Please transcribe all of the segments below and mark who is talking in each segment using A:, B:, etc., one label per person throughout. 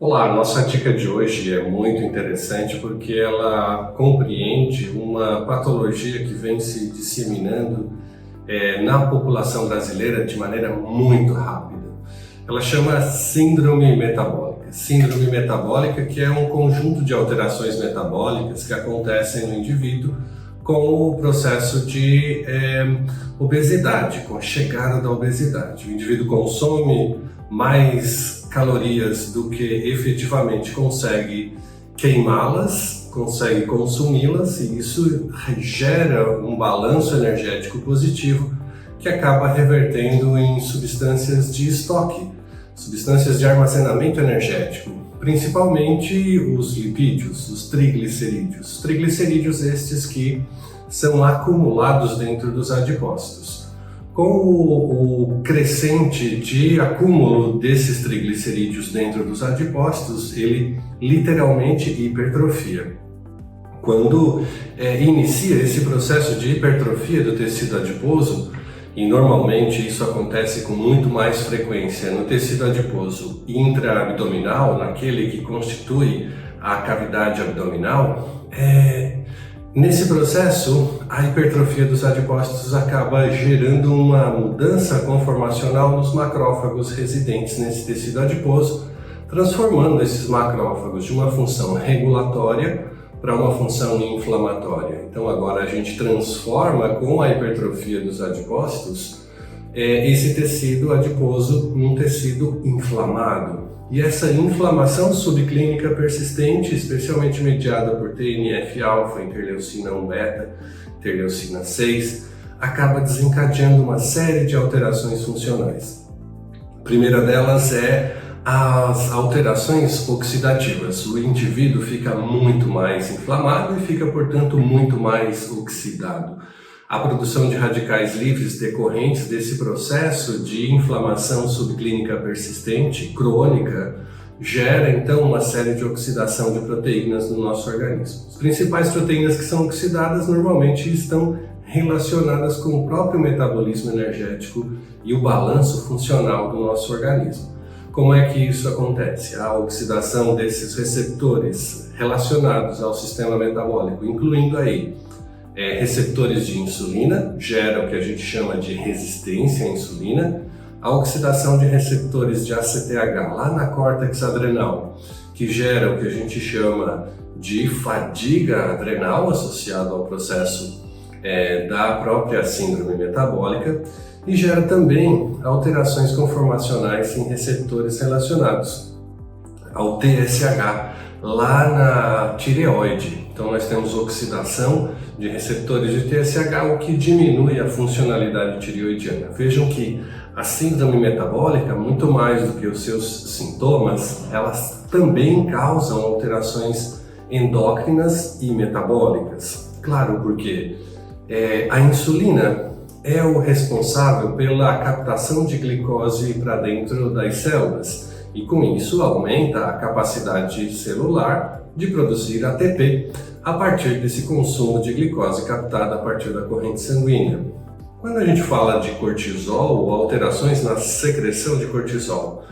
A: Olá, nossa dica de hoje é muito interessante porque ela compreende uma patologia que vem se disseminando na população brasileira de maneira muito rápida. Ela chama síndrome metabólica. Síndrome metabólica, que é um conjunto de alterações metabólicas que acontecem no indivíduo com o processo de obesidade, com a chegada da obesidade. O indivíduo consome mais calorias do que efetivamente consegue queimá-las, consegue consumi-las, e isso gera um balanço energético positivo que acaba revertendo em substâncias de estoque, substâncias de armazenamento energético, principalmente os lipídios, os triglicerídeos. Triglicerídeos estes que são acumulados dentro dos adipócitos. Com o crescente de acúmulo desses triglicerídeos dentro dos adipócitos, ele literalmente hipertrofia. Quando inicia esse processo de hipertrofia do tecido adiposo, e normalmente isso acontece com muito mais frequência no tecido adiposo intraabdominal, naquele que constitui a cavidade abdominal, nesse processo, a hipertrofia dos adipócitos acaba gerando uma mudança conformacional nos macrófagos residentes nesse tecido adiposo, transformando esses macrófagos de uma função regulatória para uma função inflamatória. Então agora a gente transforma com a hipertrofia dos adipócitos esse tecido adiposo num tecido inflamado. E essa inflamação subclínica persistente, especialmente mediada por TNF-alfa, interleucina 1-beta, interleucina 6, acaba desencadeando uma série de alterações funcionais. A primeira delas é as alterações oxidativas. O indivíduo fica muito mais inflamado e fica, portanto, muito mais oxidado. A produção de radicais livres decorrentes desse processo de inflamação subclínica persistente, crônica, gera então uma série de oxidação de proteínas no nosso organismo. As principais proteínas que são oxidadas normalmente estão relacionadas com o próprio metabolismo energético e o balanço funcional do nosso organismo. Como é que isso acontece? A oxidação desses receptores relacionados ao sistema metabólico, incluindo aí receptores de insulina, gera o que a gente chama de resistência à insulina, a oxidação de receptores de ACTH lá na córtex adrenal, que gera o que a gente chama de fadiga adrenal associado ao processo da própria síndrome metabólica, e gera também alterações conformacionais em receptores relacionados ao TSH lá na tireoide. Então nós temos oxidação de receptores de TSH, o que diminui a funcionalidade tireoidiana. Vejam que a síndrome metabólica, muito mais do que os seus sintomas, elas também causam alterações endócrinas e metabólicas. Claro, porque a insulina é o responsável pela captação de glicose para dentro das células e com isso aumenta a capacidade celular de produzir ATP a partir desse consumo de glicose captada a partir da corrente sanguínea. Quando a gente fala de cortisol ou alterações na secreção de cortisol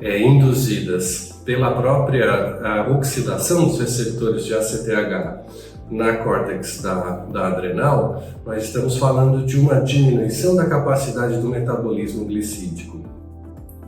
A: induzidas pela própria oxidação dos receptores de ACTH na córtex da adrenal, nós estamos falando de uma diminuição da capacidade do metabolismo glicídico,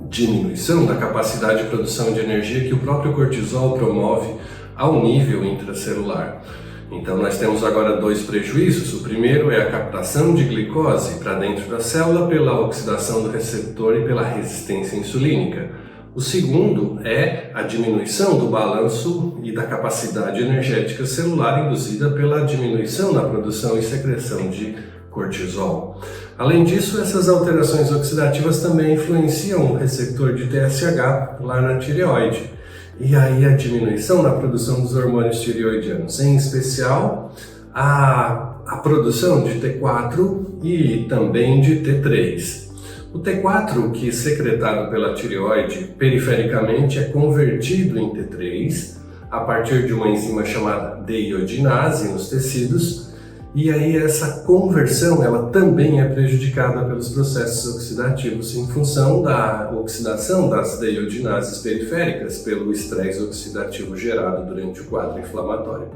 A: diminuição da capacidade de produção de energia que o próprio cortisol promove ao nível intracelular. Então nós temos agora dois prejuízos. O primeiro é a captação de glicose para dentro da célula pela oxidação do receptor e pela resistência insulínica. O segundo é a diminuição do balanço e da capacidade energética celular induzida pela diminuição na produção e secreção de cortisol. Além disso, essas alterações oxidativas também influenciam o receptor de TSH lá na tireoide. E aí a diminuição na produção dos hormônios tireoidianos, em especial a produção de T4 e também de T3. O T4, que é secretado pela tireoide perifericamente, é convertido em T3 a partir de uma enzima chamada deiodinase nos tecidos, e aí essa conversão ela também é prejudicada pelos processos oxidativos em função da oxidação das deiodinases periféricas pelo estresse oxidativo gerado durante o quadro inflamatório.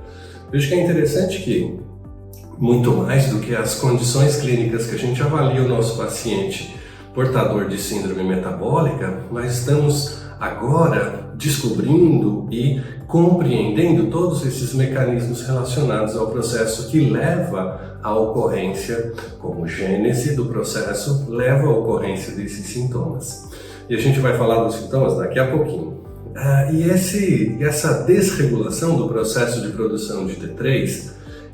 A: Veja que é interessante que, muito mais do que as condições clínicas que a gente avalia o nosso paciente portador de síndrome metabólica, nós estamos agora descobrindo e compreendendo todos esses mecanismos relacionados ao processo que leva à ocorrência, como gênese do processo, leva à ocorrência desses sintomas. E a gente vai falar dos sintomas daqui a pouquinho. Essa desregulação do processo de produção de T3,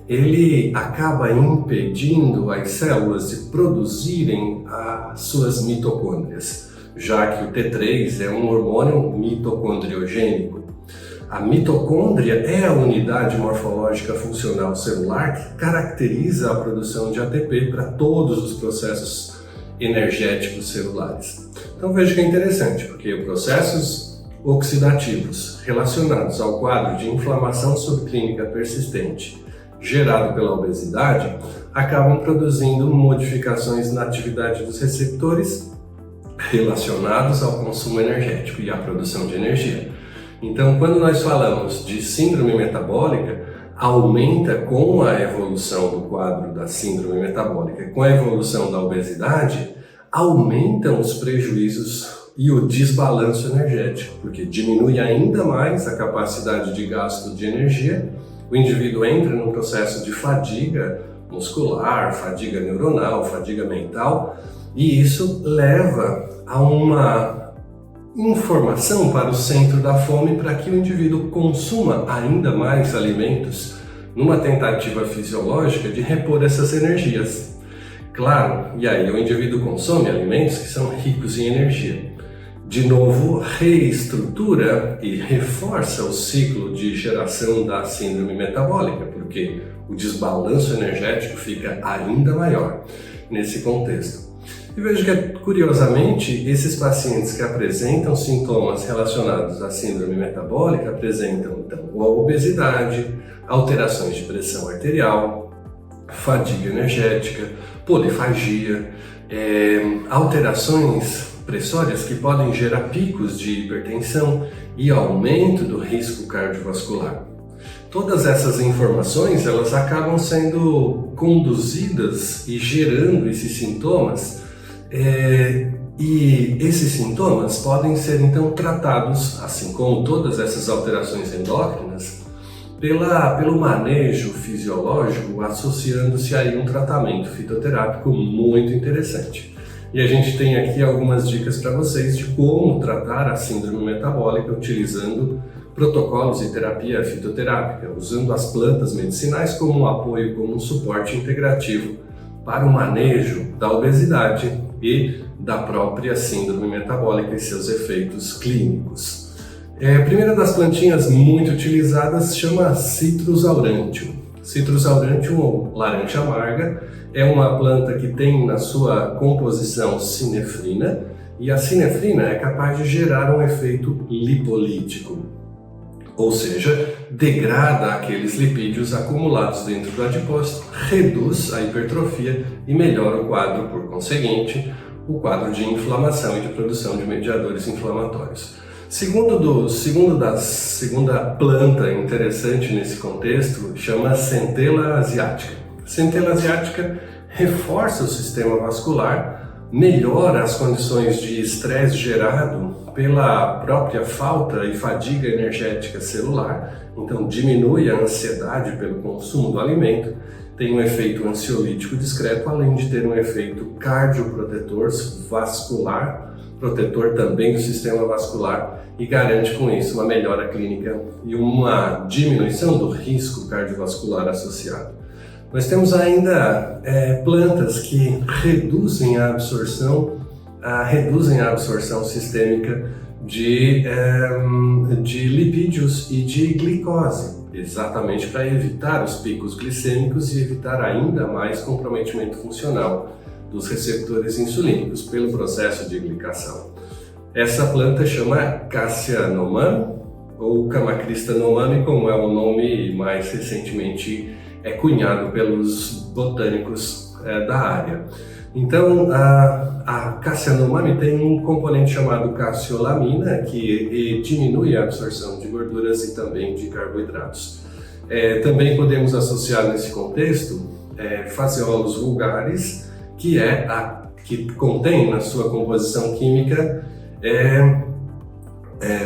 A: ele acaba impedindo as células de produzirem as suas mitocôndrias, já que o T3 é um hormônio mitocondriogênico. A mitocôndria é a unidade morfológica funcional celular que caracteriza a produção de ATP para todos os processos energéticos celulares. Então veja que é interessante, porque processos oxidativos relacionados ao quadro de inflamação subclínica persistente gerado pela obesidade acabam produzindo modificações na atividade dos receptores relacionados ao consumo energético e à produção de energia. Então, quando nós falamos de síndrome metabólica, aumenta com a evolução do quadro da síndrome metabólica, com a evolução da obesidade, aumentam os prejuízos e o desbalanço energético, porque diminui ainda mais a capacidade de gasto de energia, o indivíduo entra num processo de fadiga muscular, fadiga neuronal, fadiga mental, e isso leva a uma informação para o centro da fome para que o indivíduo consuma ainda mais alimentos numa tentativa fisiológica de repor essas energias. Claro, e aí o indivíduo consome alimentos que são ricos em energia. De novo, reestrutura e reforça o ciclo de geração da síndrome metabólica, porque o desbalanço energético fica ainda maior nesse contexto. E veja que, curiosamente, esses pacientes que apresentam sintomas relacionados à síndrome metabólica apresentam, então, a obesidade, alterações de pressão arterial, fadiga energética, polifagia, alterações pressórias que podem gerar picos de hipertensão e aumento do risco cardiovascular. Todas essas informações, elas acabam sendo conduzidas e gerando esses sintomas, e esses sintomas podem ser então tratados, assim como todas essas alterações endócrinas, pelo manejo fisiológico, associando-se aí um tratamento fitoterápico muito interessante. E a gente tem aqui algumas dicas para vocês de como tratar a síndrome metabólica utilizando protocolos de terapia fitoterápica, usando as plantas medicinais como um apoio, como um suporte integrativo para o manejo da obesidade e da própria síndrome metabólica e seus efeitos clínicos. A primeira das plantinhas muito utilizadas chama Citrus aurantium. Citrus aurantium, ou laranja amarga, é uma planta que tem na sua composição sinefrina, e a sinefrina é capaz de gerar um efeito lipolítico, ou seja, degrada aqueles lipídios acumulados dentro do adipócito, reduz a hipertrofia e melhora o quadro, por conseguinte, o quadro de inflamação e de produção de mediadores inflamatórios. Segunda planta interessante nesse contexto chama Centella asiática. Centella asiática reforça o sistema vascular, melhora as condições de estresse gerado pela própria falta e fadiga energética celular, então diminui a ansiedade pelo consumo do alimento, tem um efeito ansiolítico discreto, além de ter um efeito cardioprotetor vascular, protetor também do sistema vascular, e garante com isso uma melhora clínica e uma diminuição do risco cardiovascular associado. Nós temos ainda plantas que reduzem a absorção sistêmica de lipídios e de glicose, exatamente para evitar os picos glicêmicos e evitar ainda mais comprometimento funcional dos receptores insulínicos pelo processo de glicação. Essa planta chama Cassia nomami ou Camacrista nomami, como é o nome mais recentemente é cunhado pelos botânicos da área. Então, a Cassia-no-Umami tem um componente chamado cassiolaminina, que diminui a absorção de gorduras e também de carboidratos. Também podemos associar nesse contexto faseolos vulgaris, que contém na sua composição química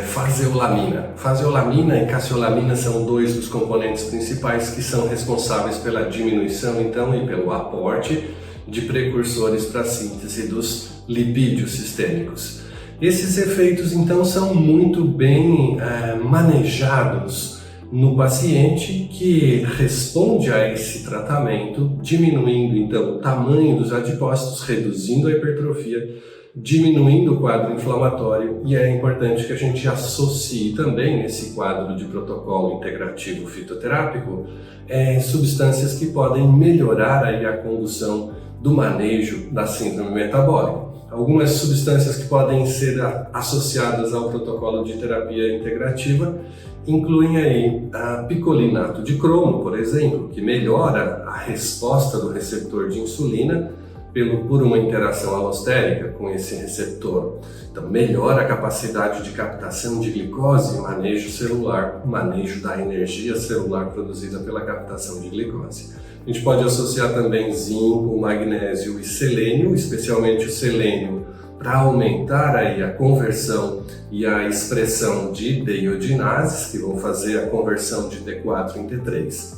A: faseolamina. Faseolamina e cassiolaminina são dois dos componentes principais que são responsáveis pela diminuição, então, e pelo aporte de precursores para a síntese dos lipídios sistêmicos. Esses efeitos, então, são muito bem manejados no paciente que responde a esse tratamento, diminuindo, então, o tamanho dos adipócitos, reduzindo a hipertrofia, diminuindo o quadro inflamatório, e é importante que a gente associe também nesse quadro de protocolo integrativo fitoterápico substâncias que podem melhorar aí a condução do manejo da síndrome metabólica. Algumas substâncias que podem ser associadas ao protocolo de terapia integrativa incluem aí a picolinato de cromo, por exemplo, que melhora a resposta do receptor de insulina por uma interação alostérica com esse receptor. Então, melhora a capacidade de captação de glicose e manejo celular, manejo da energia celular produzida pela captação de glicose. A gente pode associar também zinco, magnésio e selênio, especialmente o selênio, para aumentar aí a conversão e a expressão de deiodinases, que vão fazer a conversão de T4 em T3.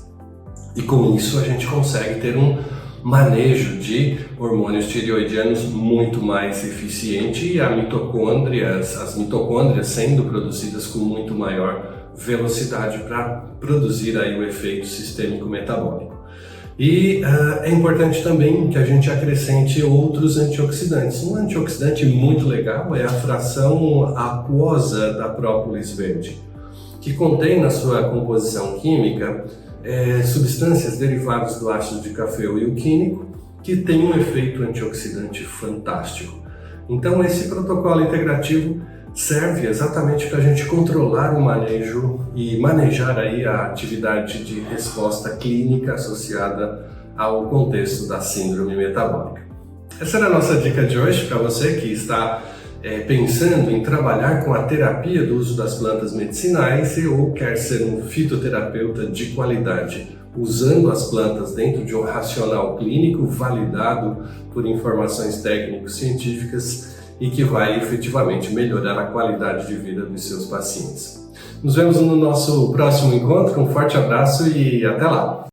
A: E com isso a gente consegue ter um manejo de hormônios tireoidianos muito mais eficiente e as mitocôndrias sendo produzidas com muito maior velocidade para produzir aí o efeito sistêmico metabólico. E é importante também que a gente acrescente outros antioxidantes. Um antioxidante muito legal é a fração aquosa da própolis verde, que contém na sua composição química substâncias derivadas do ácido de cafeoilquínico que tem um efeito antioxidante fantástico. Então esse protocolo integrativo serve exatamente para a gente controlar o manejo e manejar aí a atividade de resposta clínica associada ao contexto da síndrome metabólica. Essa era a nossa dica de hoje para você que está pensando em trabalhar com a terapia do uso das plantas medicinais ou quer ser um fitoterapeuta de qualidade, usando as plantas dentro de um racional clínico validado por informações técnico-científicas e que vai efetivamente melhorar a qualidade de vida dos seus pacientes. Nos vemos no nosso próximo encontro, um forte abraço e até lá!